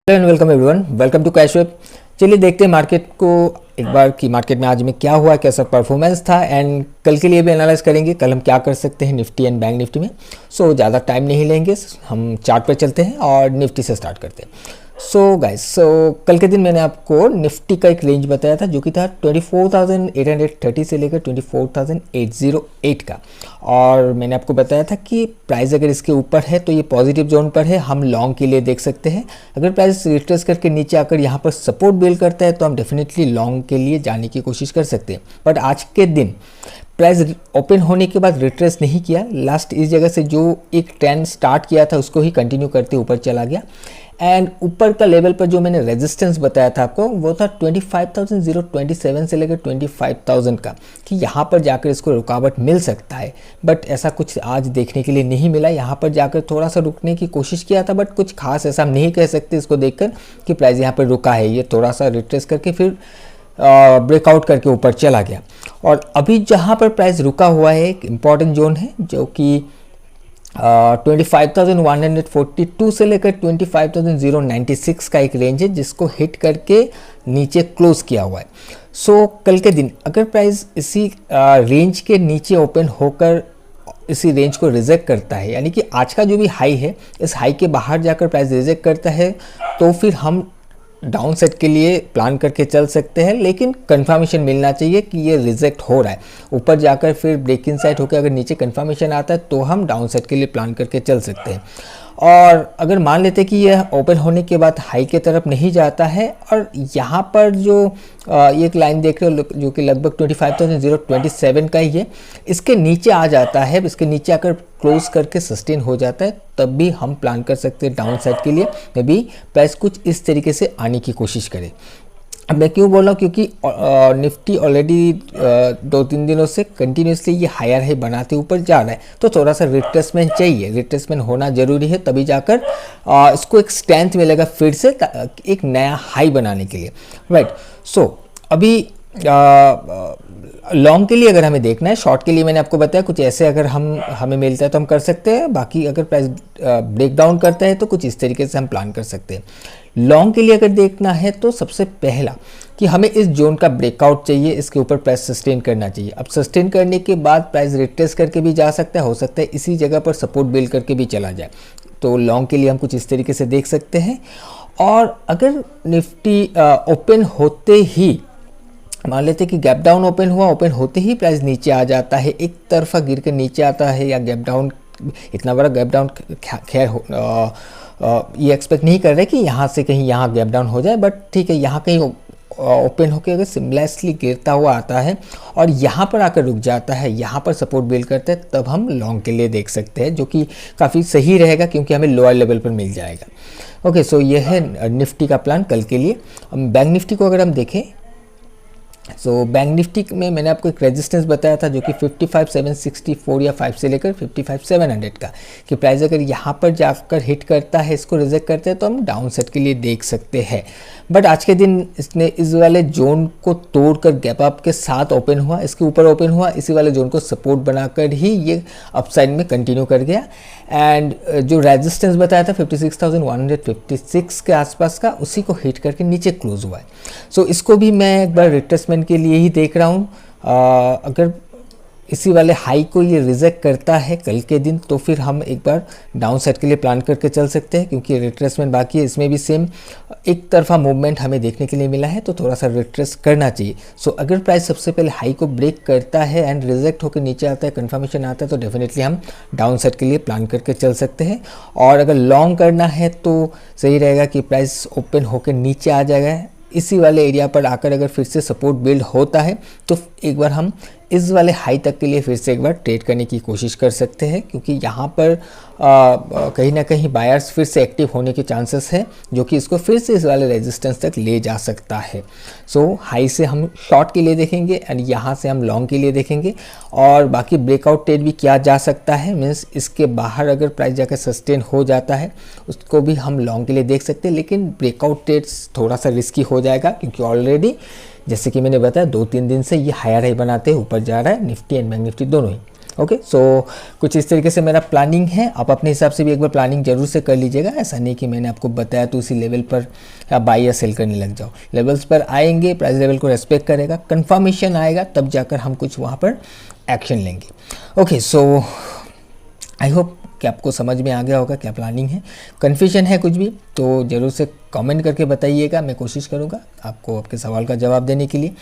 Hello and welcome everyone, welcome to Cashweb. चलिए देखते हैं मार्केट को एक बार कि मार्केट में आज में क्या हुआ, कैसा परफॉर्मेंस था एंड कल के लिए भी एनालाइज करेंगे कल हम क्या कर सकते हैं निफ्टी एंड बैंक निफ्टी में। सो ज़्यादा टाइम नहीं लेंगे, हम चार्ट पर चलते हैं और निफ्टी से स्टार्ट करते हैं। सो गाइस, कल के दिन मैंने आपको निफ्टी का एक रेंज बताया था जो कि था 24,830 से लेकर 24,808 का, और मैंने आपको बताया था कि प्राइस अगर इसके ऊपर है तो ये पॉजिटिव जोन पर है, हम लॉन्ग के लिए देख सकते हैं। अगर प्राइस रिट्रेस करके नीचे आकर यहाँ पर सपोर्ट बिल्ड करता है तो हम डेफिनेटली लॉन्ग के लिए जाने की कोशिश कर सकते हैं। बट आज के दिन प्राइस ओपन होने के बाद रिट्रेस नहीं किया, लास्ट इस जगह से जो एक ट्रेंड स्टार्ट किया था उसको ही कंटिन्यू करते ऊपर चला गया। एंड ऊपर का लेवल पर जो मैंने रेजिस्टेंस बताया था आपको वो था 25,027 से लेकर 25,000 का, कि यहाँ पर जाकर इसको रुकावट मिल सकता है। बट ऐसा कुछ आज देखने के लिए नहीं मिला। यहाँ पर जाकर थोड़ा सा रुकने की कोशिश किया था, बट कुछ खास ऐसा हम नहीं कह सकते इसको देखकर कि प्राइस यहाँ पर रुका है। ये थोड़ा सा रिट्रेस करके फिर ब्रेकआउट करके ऊपर चला गया। और अभी जहाँ पर प्राइस रुका हुआ है एक इम्पॉर्टेंट जोन है जो कि 25,142 से लेकर 25,096 का एक रेंज है जिसको हिट करके नीचे क्लोज किया हुआ है। सो कल के दिन अगर प्राइस इसी रेंज के नीचे ओपन होकर इसी रेंज को रिजेक्ट करता है, यानी कि आज का जो भी हाई है इस हाई के बाहर जाकर प्राइस रिजेक्ट करता है, तो फिर हम डाउन सेट के लिए प्लान करके चल सकते हैं। लेकिन कंफर्मेशन मिलना चाहिए कि ये रिजेक्ट हो रहा है। ऊपर जाकर फिर ब्रेक इन साइड होकर अगर नीचे कंफर्मेशन आता है तो हम डाउन सेट के लिए प्लान करके चल सकते हैं। और अगर मान लेते हैं कि यह ओपन होने के बाद हाई की तरफ नहीं जाता है और यहाँ पर जो एक लाइन देख रहे हो जो कि लगभग 25,027 का ही है, इसके नीचे आ जाता है, इसके नीचे आकर क्लोज करके सस्टेन हो जाता है, तब भी हम प्लान कर सकते हैं डाउन साइड के लिए। मे बी प्राइस कुछ इस तरीके से आने की कोशिश करे। अब मैं क्यों बोल रहा हूँ, क्योंकि निफ्टी ऑलरेडी 2-3 दिनों से कंटिन्यूसली ये हायर हाई बनाते ऊपर जा रहा है, तो थोड़ा सा रिट्रेसमेंट चाहिए, रिट्रेसमेंट होना जरूरी है, तभी जाकर इसको एक स्ट्रेंथ मिलेगा फिर से एक नया हाई बनाने के लिए, राइट। सो अभी लॉन्ग के लिए अगर हमें देखना है, शॉर्ट के लिए मैंने आपको बताया कुछ ऐसे अगर हमें मिलता है तो हम कर सकते हैं। बाकी अगर प्राइस ब्रेक डाउन करता है तो कुछ इस तरीके से हम प्लान कर सकते हैं। लॉन्ग के लिए अगर देखना है तो सबसे पहला कि हमें इस जोन का ब्रेकआउट चाहिए, इसके ऊपर प्राइस सस्टेन करना चाहिए। अब सस्टेन करने के बाद प्राइस रिट्रेस करके भी जा सकता है, हो सकता है इसी जगह पर सपोर्ट बिल्ड करके भी चला जाए, तो लॉन्ग के लिए हम कुछ इस तरीके से देख सकते हैं। और अगर निफ्टी ओपन होते ही मान लेते कि गैप डाउन ओपन हुआ, ओपन होते ही प्राइस नीचे आ जाता है, एक तरफा गिर के नीचे आता है, या गैप डाउन इतना बड़ा गैप डाउन खैर ये एक्सपेक्ट नहीं कर रहे कि यहाँ से कहीं यहाँ गैप डाउन हो जाए, बट ठीक है, यहाँ कहीं ओपन होकर अगर सिमिलरली गिरता हुआ आता है और यहाँ पर आकर रुक जाता है, यहाँ पर सपोर्ट बिल्ड करता है, तब हम लॉन्ग के लिए देख सकते हैं, जो कि काफ़ी सही रहेगा क्योंकि हमें लोअर लेवल पर मिल जाएगा। ओके, सो ये है निफ्टी का प्लान कल के लिए। बैंक निफ्टी को अगर हम देखें, सो बैंक निफ्टी में मैंने आपको एक रेजिस्टेंस बताया था जो कि 55,764 या 5 से लेकर 55,700 का, कि प्राइस अगर यहाँ पर जाकर हिट करता है, इसको रिजेक्ट करते हैं, तो हम डाउन सेट के लिए देख सकते हैं। बट आज के दिन इसने इस वाले जोन को तोड़कर गैप अप के साथ ओपन हुआ, इसके ऊपर ओपन हुआ, इसी वाले जोन को सपोर्ट बनाकर ही ये अपसाइड में कंटिन्यू कर गया। एंड जो रेजिस्टेंस बताया था 56,156 के आसपास का, उसी को हिट करके नीचे क्लोज हुआ है। सो इसको भी मैं एक बार रिट्रेसमेंट के लिए ही देख रहा हूँ। अगर इसी वाले हाई को ये रिजेक्ट करता है कल के दिन, तो फिर हम एक बार डाउन साइड के लिए प्लान करके चल सकते हैं, क्योंकि रिट्रेसमेंट बाकी है। इसमें भी सेम एक तरफा मूवमेंट हमें देखने के लिए मिला है, तो थोड़ा सा रिट्रेस करना चाहिए। सो अगर प्राइस सबसे पहले हाई को ब्रेक करता है एंड रिजेक्ट होकर नीचे आता है, कंफर्मेशन आता है, तो डेफिनेटली हम डाउन साइड के लिए प्लान करके चल सकते हैं। और अगर लॉन्ग करना है तो सही रहेगा कि प्राइस ओपन होकर नीचे आ जाएगा, इसी वाले एरिया पर आकर अगर फिर से सपोर्ट बिल्ड होता है तो एक बार हम इस वाले हाई तक के लिए फिर से एक बार ट्रेड करने की कोशिश कर सकते हैं, क्योंकि यहाँ पर कहीं ना कहीं बायर्स फिर से एक्टिव होने के चांसेस है, जो कि इसको फिर से इस वाले रेजिस्टेंस तक ले जा सकता है। सो हाई से हम शॉर्ट के लिए देखेंगे एंड यहाँ से हम लॉन्ग के लिए देखेंगे। और बाकी ब्रेकआउट ट्रेड भी किया जा सकता है, मीन्स इसके बाहर अगर प्राइस जाकर सस्टेन हो जाता है उसको भी हम लॉन्ग के लिए देख सकते हैं। लेकिन ब्रेकआउट ट्रेड्स थोड़ा सा रिस्की हो जाएगा, क्योंकि ऑलरेडी जैसे कि मैंने बताया 2-3 दिन से ये हायर हाई बनाते ऊपर जा रहा है, निफ्टी एंड बैंक निफ्टी दोनों ही। ओके, सो कुछ इस तरीके से मेरा प्लानिंग है। आप अपने हिसाब से भी एक बार प्लानिंग जरूर से कर लीजिएगा। ऐसा नहीं कि मैंने आपको बताया तो उसी लेवल पर आप बाई या सेल करने लग जाओ। लेवल्स पर आएंगे, प्राइस लेवल को रेस्पेक्ट करेगा, कंफर्मेशन आएगा, तब जाकर हम कुछ वहाँ पर एक्शन लेंगे। ओके, सो आई होप कि आपको समझ में आ गया होगा क्या प्लानिंग है। कन्फ्यूजन है कुछ भी तो ज़रूर से कमेंट करके बताइएगा, मैं कोशिश करूँगा आपको आपके सवाल का जवाब देने के लिए।